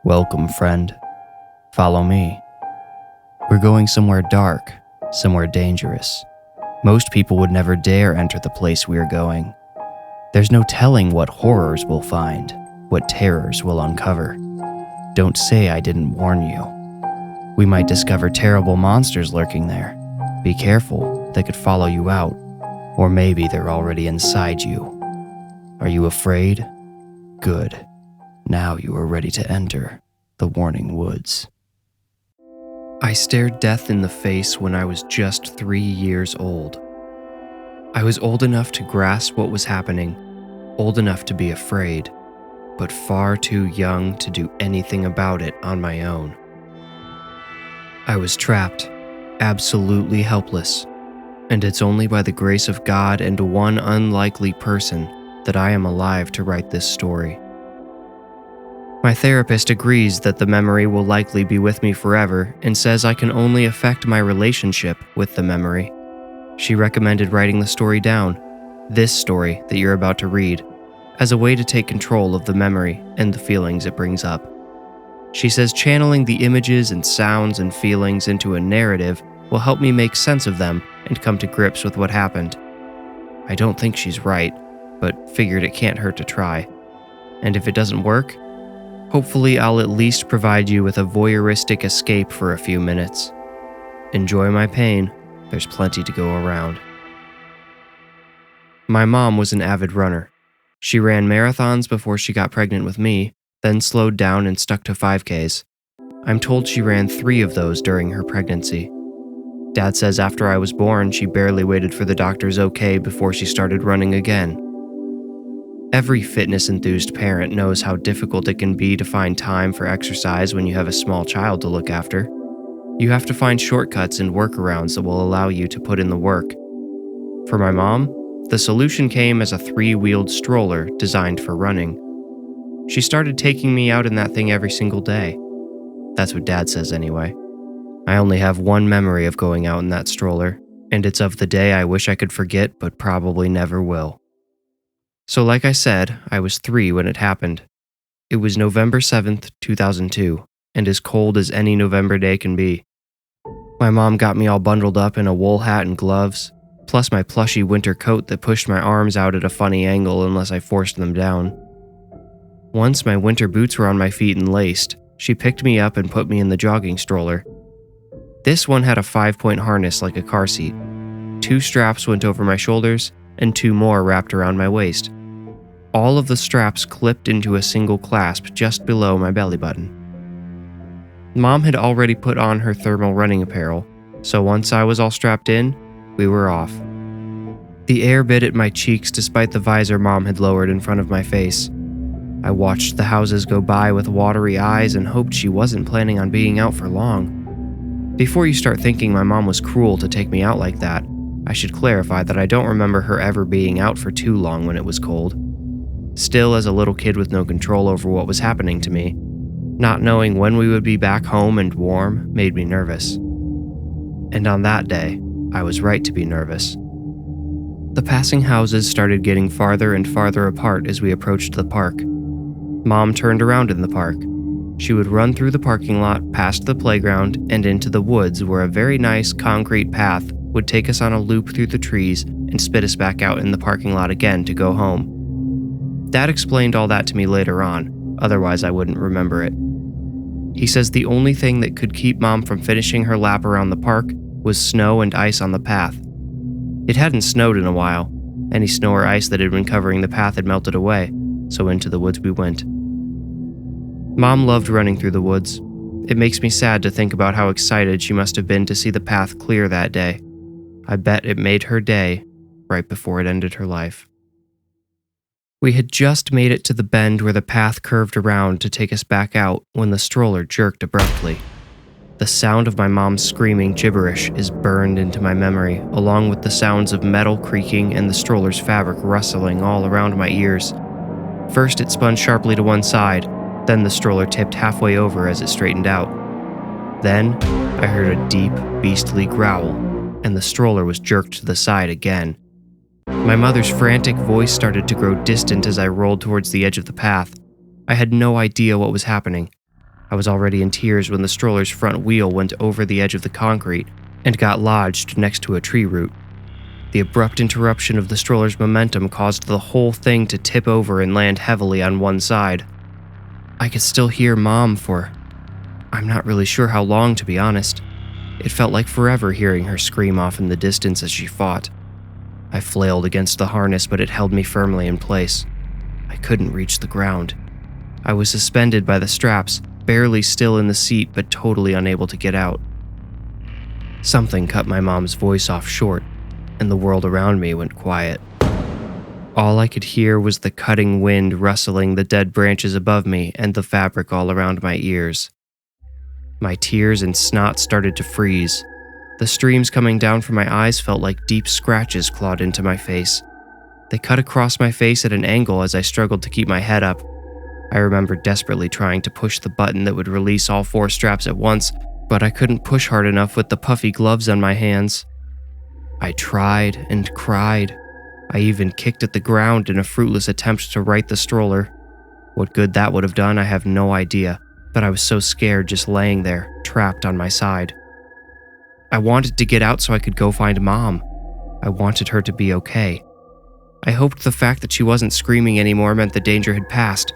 Welcome, friend. Follow me. We're going somewhere dark, somewhere dangerous. Most people would never dare enter the place we're going. There's no telling what horrors we'll find, what terrors we'll uncover. Don't say I didn't warn you. We might discover terrible monsters lurking there. Be careful, they could follow you out. Or maybe they're already inside you. Are you afraid? Good. Now you are ready to enter the Warning Woods. I stared death in the face when I was just 3 years old. I was old enough to grasp what was happening, old enough to be afraid, but far too young to do anything about it on my own. I was trapped, absolutely helpless, and it's only by the grace of God and one unlikely person that I am alive to write this story. My therapist agrees that the memory will likely be with me forever and says I can only affect my relationship with the memory. She recommended writing the story down, this story that you're about to read, as a way to take control of the memory and the feelings it brings up. She says channeling the images and sounds and feelings into a narrative will help me make sense of them and come to grips with what happened. I don't think she's right, but figured it can't hurt to try. And if it doesn't work, hopefully I'll at least provide you with a voyeuristic escape for a few minutes. Enjoy my pain, there's plenty to go around. My mom was an avid runner. She ran marathons before she got pregnant with me, then slowed down and stuck to 5Ks. I'm told she ran 3 of those during her pregnancy. Dad says after I was born, she barely waited for the doctor's okay before she started running again. Every fitness-enthused parent knows how difficult it can be to find time for exercise when you have a small child to look after. You have to find shortcuts and workarounds that will allow you to put in the work. For my mom, the solution came as a 3-wheeled stroller designed for running. She started taking me out in that thing every single day. That's what Dad says anyway. I only have one memory of going out in that stroller, and it's of the day I wish I could forget but probably never will. So like I said, I was 3 when it happened. It was November 7th, 2002, and as cold as any November day can be. My mom got me all bundled up in a wool hat and gloves, plus my plushy winter coat that pushed my arms out at a funny angle unless I forced them down. Once my winter boots were on my feet and laced, she picked me up and put me in the jogging stroller. This one had a 5-point harness like a car seat. 2 straps went over my shoulders, and 2 more wrapped around my waist. All of the straps clipped into a single clasp just below my belly button. Mom had already put on her thermal running apparel, so once I was all strapped in, we were off. The air bit at my cheeks despite the visor Mom had lowered in front of my face. I watched the houses go by with watery eyes and hoped she wasn't planning on being out for long. Before you start thinking my mom was cruel to take me out like that, I should clarify that I don't remember her ever being out for too long when it was cold. Still, as a little kid with no control over what was happening to me, not knowing when we would be back home and warm made me nervous. And on that day, I was right to be nervous. The passing houses started getting farther and farther apart as we approached the park. Mom turned around in the park. She would run through the parking lot, past the playground, and into the woods where a very nice concrete path would take us on a loop through the trees and spit us back out in the parking lot again to go home. Dad explained all that to me later on, otherwise I wouldn't remember it. He says the only thing that could keep Mom from finishing her lap around the park was snow and ice on the path. It hadn't snowed in a while. Any snow or ice that had been covering the path had melted away, so into the woods we went. Mom loved running through the woods. It makes me sad to think about how excited she must have been to see the path clear that day. I bet it made her day right before it ended her life. We had just made it to the bend where the path curved around to take us back out when the stroller jerked abruptly. The sound of my mom screaming gibberish is burned into my memory, along with the sounds of metal creaking and the stroller's fabric rustling all around my ears. First it spun sharply to one side, then the stroller tipped halfway over as it straightened out. Then I heard a deep, beastly growl, and the stroller was jerked to the side again. My mother's frantic voice started to grow distant as I rolled towards the edge of the path. I had no idea what was happening. I was already in tears when the stroller's front wheel went over the edge of the concrete and got lodged next to a tree root. The abrupt interruption of the stroller's momentum caused the whole thing to tip over and land heavily on one side. I could still hear Mom for, I'm not really sure how long, to be honest. It felt like forever hearing her scream off in the distance as she fought. I flailed against the harness, but it held me firmly in place. I couldn't reach the ground. I was suspended by the straps, barely still in the seat but totally unable to get out. Something cut my mom's voice off short, and the world around me went quiet. All I could hear was the cutting wind rustling the dead branches above me and the fabric all around my ears. My tears and snot started to freeze. The streams coming down from my eyes felt like deep scratches clawed into my face. They cut across my face at an angle as I struggled to keep my head up. I remember desperately trying to push the button that would release all 4 straps at once, but I couldn't push hard enough with the puffy gloves on my hands. I tried and cried. I even kicked at the ground in a fruitless attempt to right the stroller. What good that would have done, I have no idea, but I was so scared just laying there, trapped on my side. I wanted to get out so I could go find Mom. I wanted her to be okay. I hoped the fact that she wasn't screaming anymore meant the danger had passed.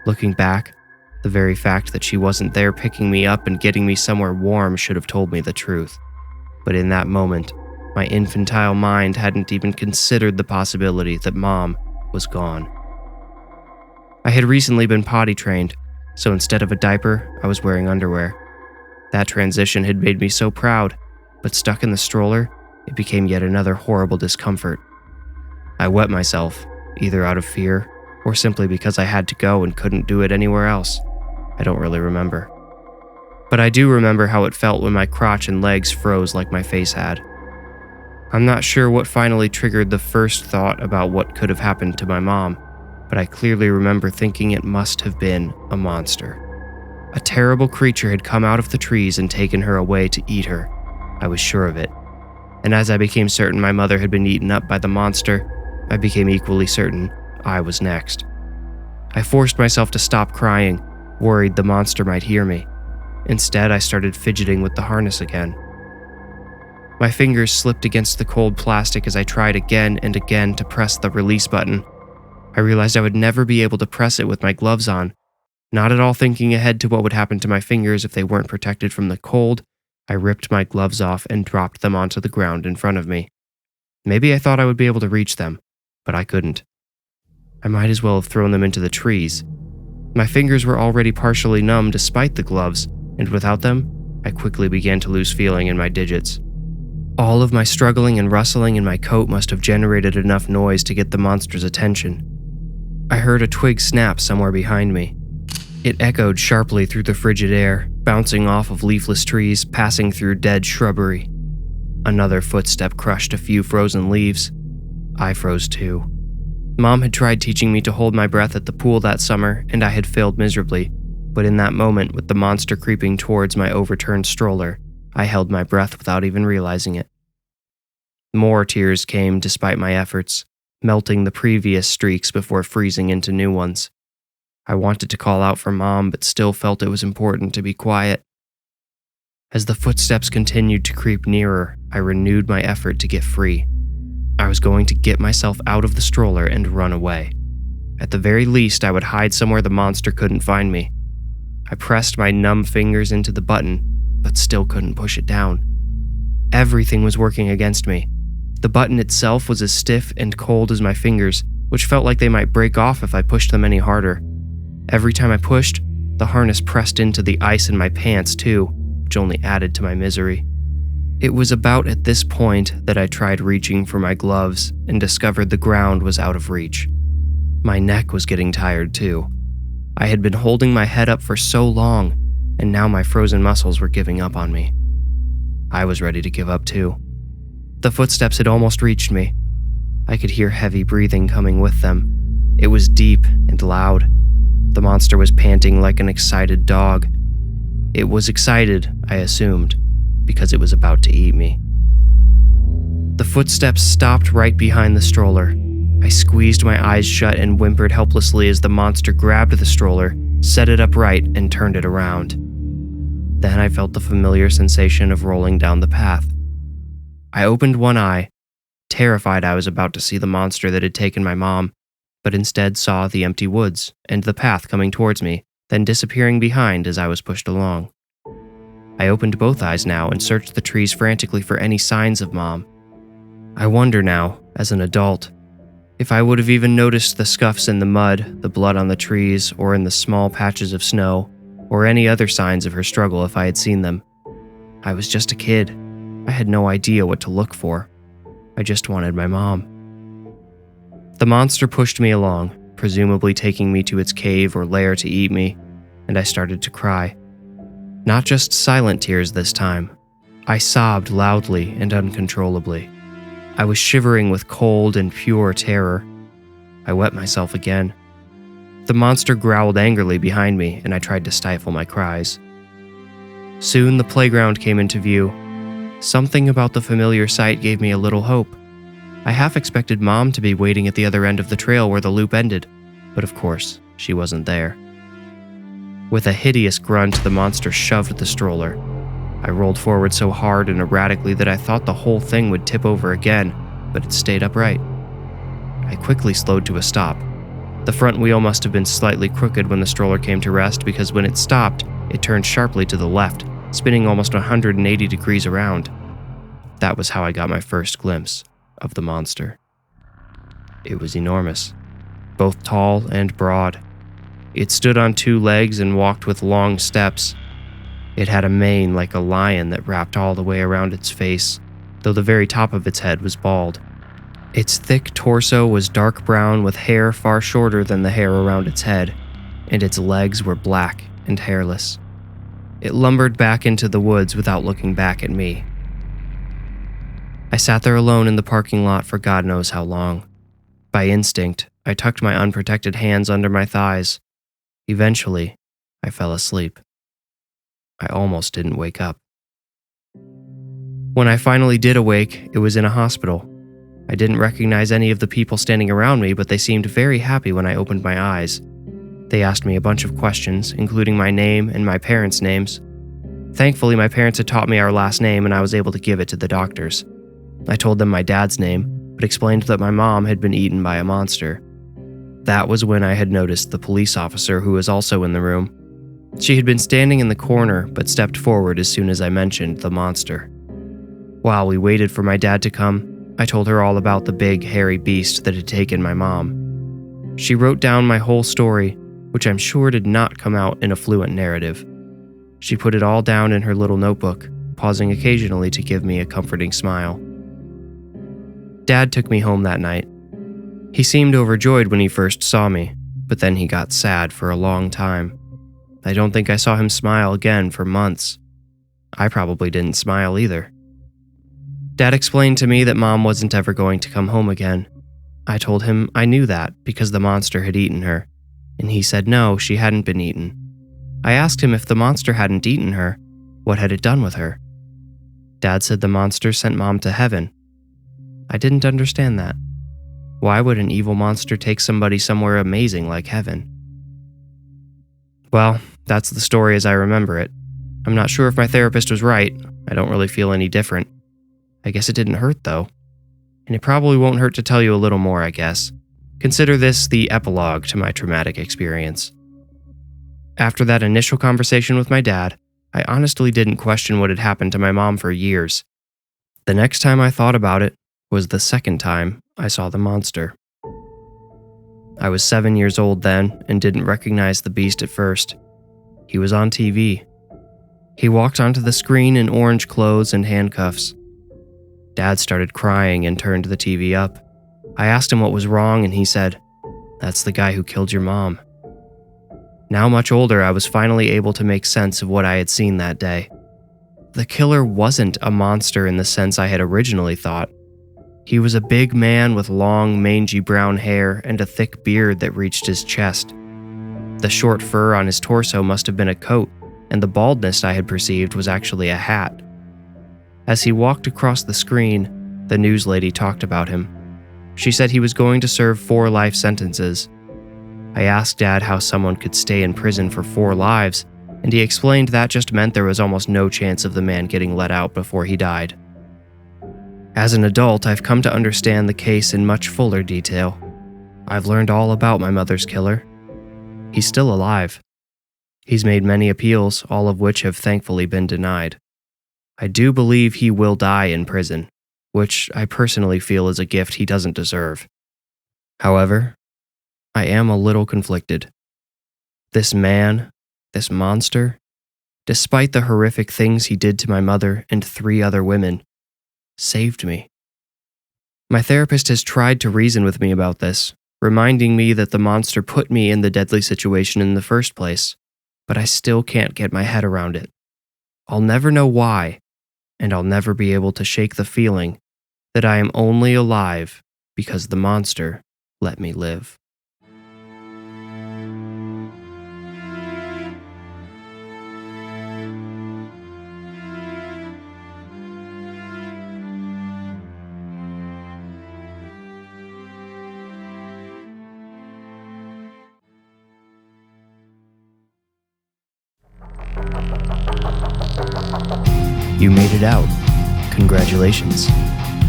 Looking back, the very fact that she wasn't there picking me up and getting me somewhere warm should have told me the truth. But in that moment, my infantile mind hadn't even considered the possibility that Mom was gone. I had recently been potty trained, so instead of a diaper, I was wearing underwear. That transition had made me so proud, but stuck in the stroller, it became yet another horrible discomfort. I wet myself, either out of fear or simply because I had to go and couldn't do it anywhere else. I don't really remember. But I do remember how it felt when my crotch and legs froze like my face had. I'm not sure what finally triggered the first thought about what could have happened to my mom, but I clearly remember thinking it must have been a monster. A terrible creature had come out of the trees and taken her away to eat her. I was sure of it. And as I became certain my mother had been eaten up by the monster, I became equally certain I was next. I forced myself to stop crying, worried the monster might hear me. Instead, I started fidgeting with the harness again. My fingers slipped against the cold plastic as I tried again and again to press the release button. I realized I would never be able to press it with my gloves on. Not at all thinking ahead to what would happen to my fingers if they weren't protected from the cold, I ripped my gloves off and dropped them onto the ground in front of me. Maybe I thought I would be able to reach them, but I couldn't. I might as well have thrown them into the trees. My fingers were already partially numb despite the gloves, and without them, I quickly began to lose feeling in my digits. All of my struggling and rustling in my coat must have generated enough noise to get the monster's attention. I heard a twig snap somewhere behind me. It echoed sharply through the frigid air, bouncing off of leafless trees, passing through dead shrubbery. Another footstep crushed a few frozen leaves. I froze too. Mom had tried teaching me to hold my breath at the pool that summer, and I had failed miserably, but in that moment, with the monster creeping towards my overturned stroller, I held my breath without even realizing it. More tears came despite my efforts, melting the previous streaks before freezing into new ones. I wanted to call out for Mom, but still felt it was important to be quiet. As the footsteps continued to creep nearer, I renewed my effort to get free. I was going to get myself out of the stroller and run away. At the very least, I would hide somewhere the monster couldn't find me. I pressed my numb fingers into the button, but still couldn't push it down. Everything was working against me. The button itself was as stiff and cold as my fingers, which felt like they might break off if I pushed them any harder. Every time I pushed, the harness pressed into the ice in my pants too, which only added to my misery. It was about at this point that I tried reaching for my gloves and discovered the ground was out of reach. My neck was getting tired too. I had been holding my head up for so long, and now my frozen muscles were giving up on me. I was ready to give up too. The footsteps had almost reached me. I could hear heavy breathing coming with them. It was deep and loud. The monster was panting like an excited dog. It was excited, I assumed, because it was about to eat me. The footsteps stopped right behind the stroller. I squeezed my eyes shut and whimpered helplessly as the monster grabbed the stroller, set it upright, and turned it around. Then I felt the familiar sensation of rolling down the path. I opened one eye, terrified I was about to see the monster that had taken my mom, but instead saw the empty woods and the path coming towards me, then disappearing behind as I was pushed along. I opened both eyes now and searched the trees frantically for any signs of Mom. I wonder now, as an adult, if I would have even noticed the scuffs in the mud, the blood on the trees, or in the small patches of snow, or any other signs of her struggle if I had seen them. I was just a kid. I had no idea what to look for. I just wanted my mom. The monster pushed me along, presumably taking me to its cave or lair to eat me, and I started to cry. Not just silent tears this time. I sobbed loudly and uncontrollably. I was shivering with cold and pure terror. I wet myself again. The monster growled angrily behind me, and I tried to stifle my cries. Soon the playground came into view. Something about the familiar sight gave me a little hope. I half expected Mom to be waiting at the other end of the trail where the loop ended, but of course, she wasn't there. With a hideous grunt, the monster shoved the stroller. I rolled forward so hard and erratically that I thought the whole thing would tip over again, but it stayed upright. I quickly slowed to a stop. The front wheel must have been slightly crooked when the stroller came to rest, because when it stopped, it turned sharply to the left, spinning almost 180 degrees around. That was how I got my first glimpse of the monster. It was enormous, both tall and broad. It stood on two legs and walked with long steps. It had a mane like a lion that wrapped all the way around its face, though the very top of its head was bald. Its thick torso was dark brown with hair far shorter than the hair around its head, and its legs were black and hairless. It lumbered back into the woods without looking back at me. I sat there alone in the parking lot for God knows how long. By instinct, I tucked my unprotected hands under my thighs. Eventually, I fell asleep. I almost didn't wake up. When I finally did awake, it was in a hospital. I didn't recognize any of the people standing around me, but they seemed very happy when I opened my eyes. They asked me a bunch of questions, including my name and my parents' names. Thankfully, my parents had taught me our last name and I was able to give it to the doctors. I told them my dad's name, but explained that my mom had been eaten by a monster. That was when I had noticed the police officer who was also in the room. She had been standing in the corner, but stepped forward as soon as I mentioned the monster. While we waited for my dad to come, I told her all about the big, hairy beast that had taken my mom. She wrote down my whole story, which I'm sure did not come out in a fluent narrative. She put it all down in her little notebook, pausing occasionally to give me a comforting smile. Dad took me home that night. He seemed overjoyed when he first saw me, but then he got sad for a long time. I don't think I saw him smile again for months. I probably didn't smile either. Dad explained to me that Mom wasn't ever going to come home again. I told him I knew that because the monster had eaten her, and he said no, she hadn't been eaten. I asked him if the monster hadn't eaten her, what had it done with her? Dad said the monster sent Mom to heaven. I didn't understand that. Why would an evil monster take somebody somewhere amazing like heaven? Well, that's the story as I remember it. I'm not sure if my therapist was right. I don't really feel any different. I guess it didn't hurt though. And it probably won't hurt to tell you a little more, I guess. Consider this the epilogue to my traumatic experience. After that initial conversation with my dad, I honestly didn't question what had happened to my mom for years. The next time I thought about it was the second time I saw the monster. I was 7 years old then and didn't recognize the beast at first. He was on TV. He walked onto the screen in orange clothes and handcuffs. Dad started crying and turned the TV up. I asked him what was wrong and he said, "That's the guy who killed your mom." Now much older, I was finally able to make sense of what I had seen that day. The killer wasn't a monster in the sense I had originally thought. He was a big man with long, mangy brown hair and a thick beard that reached his chest. The short fur on his torso must have been a coat, and the baldness I had perceived was actually a hat. As he walked across the screen, the news lady talked about him. She said he was going to serve 4 life sentences. I asked Dad how someone could stay in prison for 4 lives, and he explained that just meant there was almost no chance of the man getting let out before he died. As an adult, I've come to understand the case in much fuller detail. I've learned all about my mother's killer. He's still alive. He's made many appeals, all of which have thankfully been denied. I do believe he will die in prison, which I personally feel is a gift he doesn't deserve. However, I am a little conflicted. This man, this monster, despite the horrific things he did to my mother and 3 other women, saved me. My therapist has tried to reason with me about this, reminding me that the monster put me in the deadly situation in the first place, but I still can't get my head around it. I'll never know why, and I'll never be able to shake the feeling that I am only alive because the monster let me live. You made it out. Congratulations.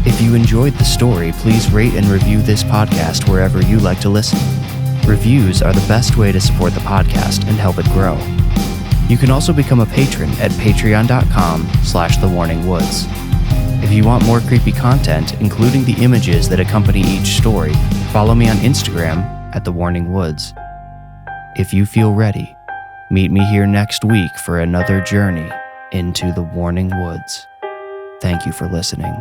If you enjoyed the story, please rate and review this podcast wherever you like to listen. Reviews are the best way to support the podcast and help it grow. You can also become a patron at patreon.com/thewarningwoods. If you want more creepy content, including the images that accompany each story, follow me on Instagram at thewarningwoods. If you feel ready, meet me here next week for another journey into the Warning Woods. Thank you for listening.